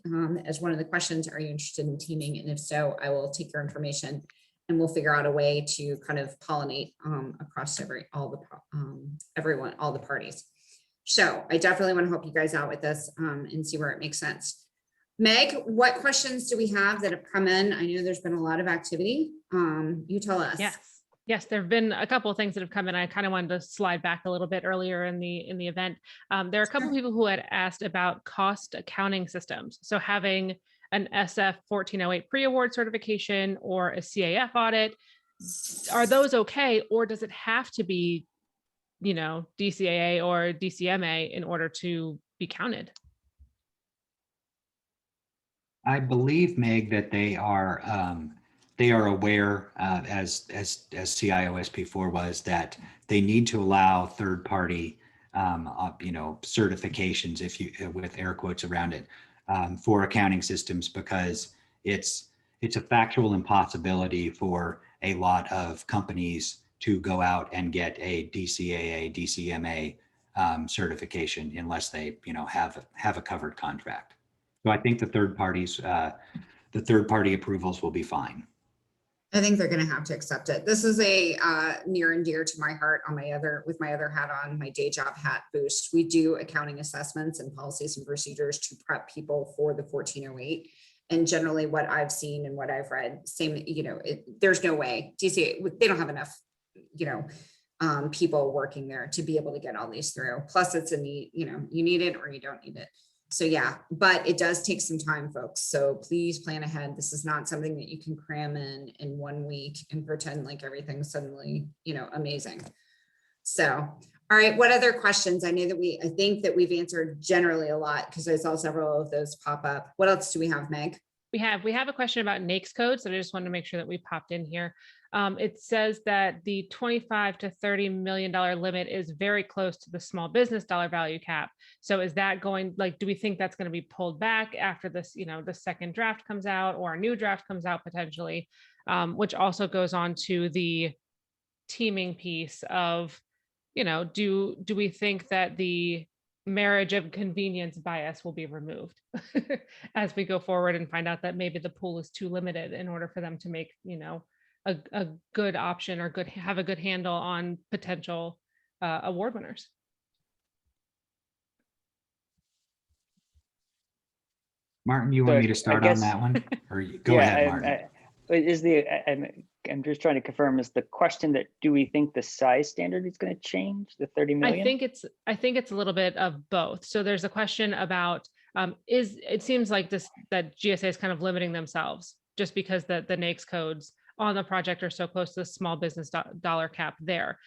as one of the questions, are you interested in teaming? And if so, I will take your information and we'll figure out a way to kind of pollinate across all the parties. So I definitely want to help you guys out with this and see where it makes sense. Meg, what questions do we have that have come in? I know there's been a lot of activity. You tell us. Yes, there have been a couple of things that have come in. I kind of wanted to slide back a little bit earlier in the event. There are a couple of people who had asked about cost accounting systems. So having an SF 1408 pre-award certification or a CAF audit, are those okay? Or does it have to be, DCAA or DCMA in order to be counted? I believe, Meg, that they are aware, as CIOSP4 was, that they need to allow third-party, certifications, if you with air quotes around it, for accounting systems, because it's a factual impossibility for a lot of companies to go out and get a DCAA, DCMA certification unless they, have a covered contract. So I think the third party approvals will be fine. I think they're going to have to accept it. This is a near and dear to my heart with my other hat on, my day job hat Boost. We do accounting assessments and policies and procedures to prep people for the 1408. And generally what I've seen and what I've read, there's no way DCA, they don't have enough, people working there to be able to get all these through. Plus it's a need, you need it or you don't need it. So yeah, but it does take some time, folks. So please plan ahead. This is not something that you can cram in 1 week and pretend like everything's suddenly, amazing. So, all right, what other questions? I think that we've answered generally a lot because I saw several of those pop up. What else do we have, Meg? We have a question about NAICS codes that I just wanted to make sure that we popped in here. It says that the $25 to $30 million limit is very close to the small business dollar value cap. So is that do we think that's going to be pulled back after this, the second draft comes out or a new draft comes out potentially, which also goes on to the teaming piece of, do we think that the marriage of convenience bias will be removed as we go forward and find out that maybe the pool is too limited in order for them to make, a good option or have a good handle on potential award winners. Martin, you want me to start on that one? Or go ahead, Martin. I'm just trying to confirm, is the question that do we think the size standard is going to change, the 30 million? I think it's a little bit of both. So there's a question about it seems like that GSA is kind of limiting themselves just because the NAICS codes on the project are so close to the small business dollar cap there.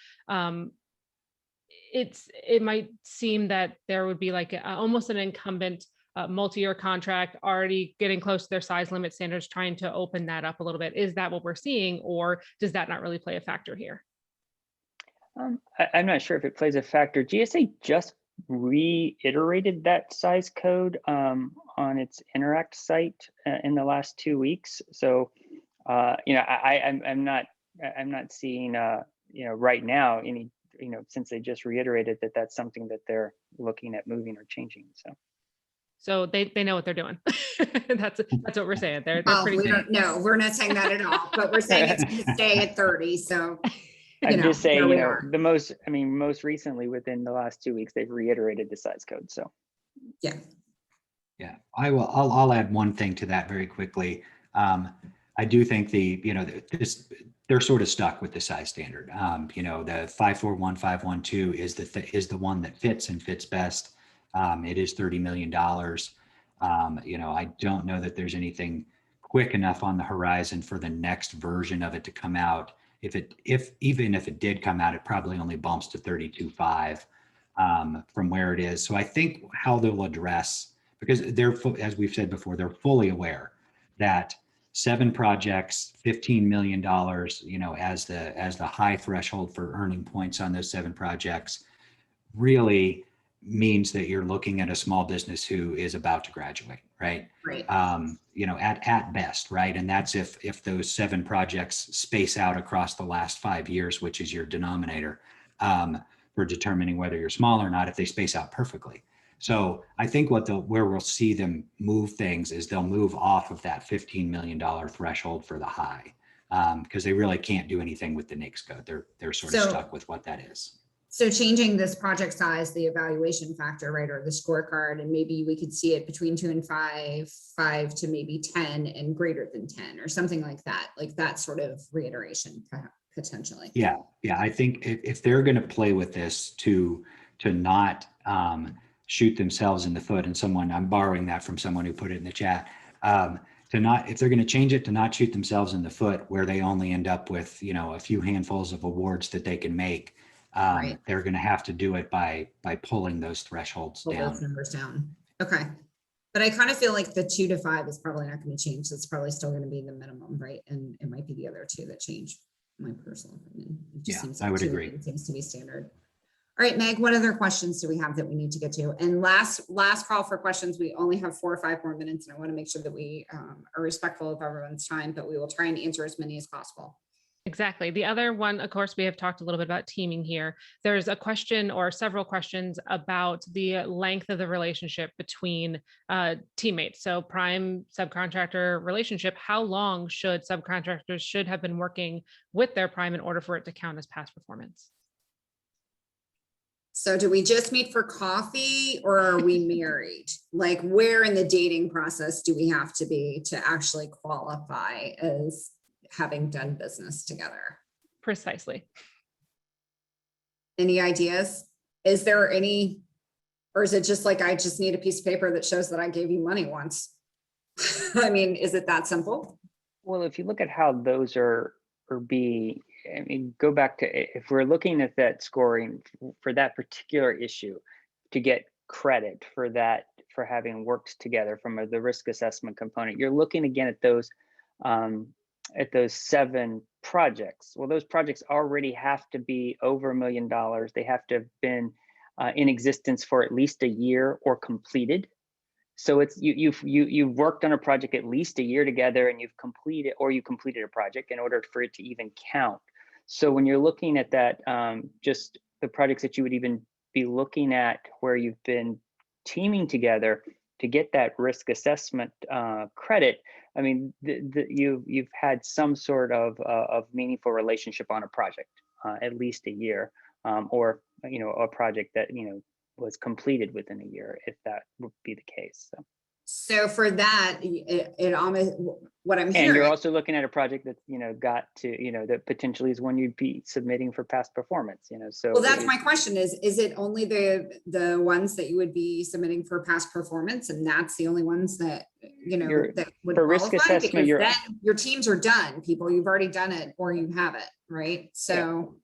It might seem that there would be like almost an incumbent multi-year contract already getting close to their size limit standards, trying to open that up a little bit. Is that what we're seeing, or does that not really play a factor here? I'm not sure if it plays a factor. GSA just reiterated that size code on its Interact site in the last 2 weeks. So, I'm not seeing, right now any, since they just reiterated that that's something that they're looking at moving or changing. So they know what they're doing. That's what we're saying. They're pretty good. No, we're not saying that at all, but we're saying it's going to stay at 30. So I'm just saying, most recently within the last 2 weeks, they've reiterated the size code. So yeah. I'll add one thing to that very quickly. I do think they're sort of stuck with the size standard. The 541512 is the one that fits and fits best. It is $30 million. I don't know that there's anything quick enough on the horizon for the next version of it to come out. Even if it did come out, it probably only bumps to 32.5 from where it is. So I think how they'll address, because as we've said before, they're fully aware that 7 projects, $15 million, as the high threshold for earning points on those 7 projects, really means that you're looking at a small business who is about to graduate, right? Right. At best, right? And that's if those 7 projects space out across the last 5 years, which is your denominator for determining whether you're small or not, if they space out perfectly. So I think where we'll see them move things is they'll move off of that $15 million threshold for the high. because they really can't do anything with the NAICS code. They're sort of So- stuck with what that is. So changing this project size, the evaluation factor, right, or the scorecard, and maybe we could see it between 2 and 5, 5 to maybe 10 and greater than 10 or something like that sort of reiteration potentially. Yeah. I think if they're going to play with this to not shoot themselves in the foot, and I'm borrowing that from someone who put it in the chat, if they're going to change it to not shoot themselves in the foot, where they only end up with, a few handfuls of awards that they can make, Right. they're going to have to do it by pulling those thresholds Pull down. those numbers down. Okay. But I kind of feel like the 2 to 5 is probably not going to change. It's probably still going to be the minimum, right? And it might be the other 2 that change, my personal opinion. It just Yeah, seems I like would 2 agree. seems to be standard. All right, Meg, what other questions do we have that we need to get to? And last call for questions. We only have 4 or 5 more minutes, and I want to make sure that we are respectful of everyone's time, but we will try and answer as many as possible. Exactly. The other one, of course, we have talked a little bit about teaming here. There's a question or several questions about the length of the relationship between teammates. So prime subcontractor relationship, how long should subcontractors have been working with their prime in order for it to count as past performance? So do we just meet for coffee, or are we married? Like, where in the dating process do we have to be to actually qualify as having done business together? Precisely. Any ideas? Is there any, or is it just like, I just need a piece of paper that shows that I gave you money once? I mean, is it that simple? Well, if you look at how those are go back to, if we're looking at that scoring for that particular issue, to get credit for that, for having worked together from the risk assessment component, you're looking again at those 7 projects. Well, those projects already have to be over $1 million. They have to have been in existence for at least a year or completed. So it's you've worked on a project at least a year together, and you completed a project in order for it to even count. So when you're looking at that, just the projects that you would even be looking at where you've been teaming together to get that risk assessment credit, I mean, you've had some sort of meaningful relationship on a project, at least a year, or a project that was completed within a year, if that would be the case. So for that, it almost, what I'm And hearing. you're also looking at a project that got to that potentially is one you'd be submitting for past performance. So Well, that's my question is it only the ones that you would be submitting for past performance, and that's the only ones that that would for risk qualify? assessment, Because then your teams are done, people, you've already done it or you have it, right? So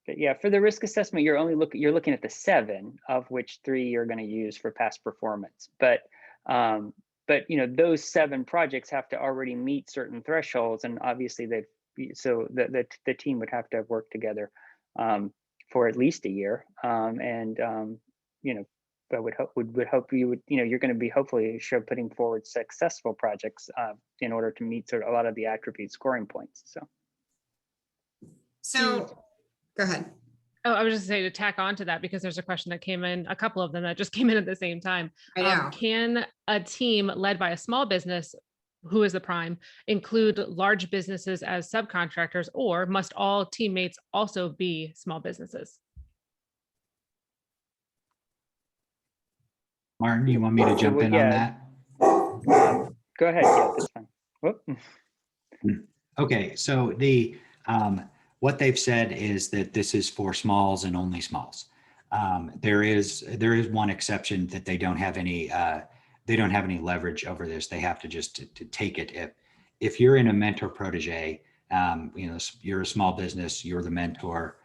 yeah, for the risk assessment, you're looking at the 7, of which 3 you're going to use for past performance. But those 7 projects have to already meet certain thresholds, and obviously the team would have to have worked together for at least a year. I would hope you would you're going to be hopefully putting forward successful projects in order to meet a lot of the attribute scoring points. So go ahead. Oh, I was just saying to tack on to that, because there's a question that came in, a couple of them that just came in at the same time. I know. Can a team led by a small business, who is the prime, include large businesses as subcontractors, or must all teammates also be small businesses? Martin, you want me to jump in on that? Go ahead. Yeah, that's fine. Whoop. Okay, so what they've said is that this is for smalls and only smalls. There is one exception, that they don't have any leverage over this. They have to just to take it. If you're in a mentor protege, you're a small business, you're the mentor,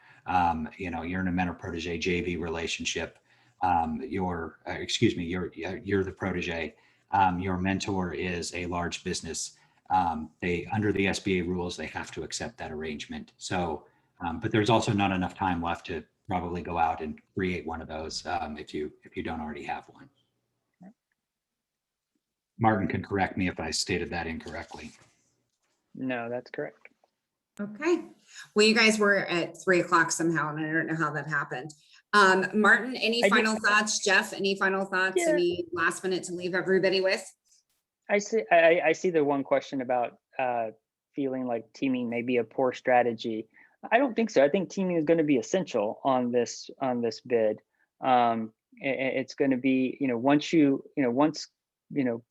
you're in a mentor protege JV relationship. You're the protege. Your mentor is a large business. They, under the SBA rules, they have to accept that arrangement. So, but there's also not enough time left to probably go out and create one of those if you don't already have one. Martin can correct me if I stated that incorrectly. No, that's correct. Okay. Well, you guys were at 3 o'clock somehow, and I don't know how that happened. Martin, any final thoughts? Jeff, any final thoughts? Yeah. Any last minute to leave everybody with? I see the one question about feeling like teaming may be a poor strategy. I don't think so. I think teaming is going to be essential on this bid. It's going to be, once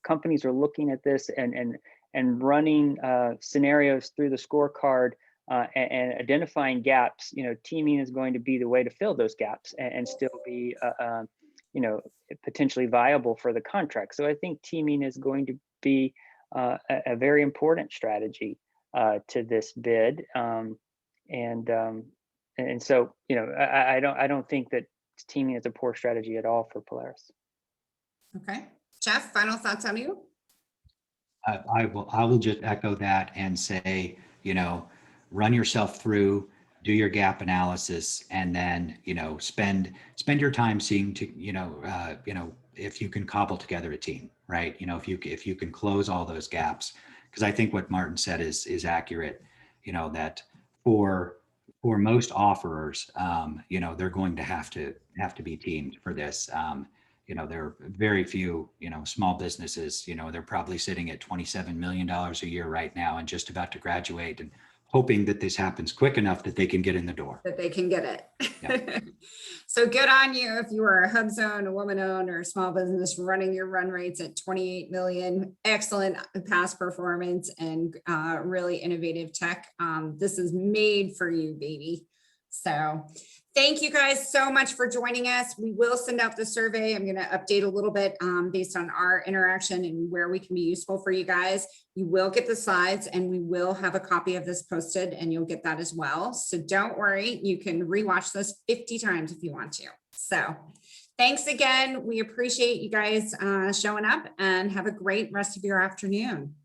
companies are looking at this and running scenarios through the scorecard and identifying gaps, teaming is going to be the way to fill those gaps and still be, potentially viable for the contract. So I think teaming is going to be a very important strategy to this bid. And so, I don't think that teaming is a poor strategy at all for Polaris. Okay, Jeff, final thoughts on you? I will just echo that and say, run yourself through, do your gap analysis, and then, spend your time seeing if you can cobble together a team, right? If you can close all those gaps, because I think what Martin said is accurate, that for most offerers, they're going to have to be teamed for this. There are very few, small businesses, they're probably sitting at $27 million a year right now and just about to graduate and hoping that this happens quick enough that they can get in the door. That they can get it. Yeah. So good on you if you are a hub zone, a woman owned, or a small business running your run rates at 28 million. Excellent past performance and really innovative tech. This is made for you, baby. So thank you guys so much for joining us. We will send out the survey. I'm going to update a little bit based on our interaction and where we can be useful for you guys. You will get the slides and we will have a copy of this posted and you'll get that as well. So don't worry, you can rewatch this 50 times if you want to. So thanks again. We appreciate you guys showing up and have a great rest of your afternoon.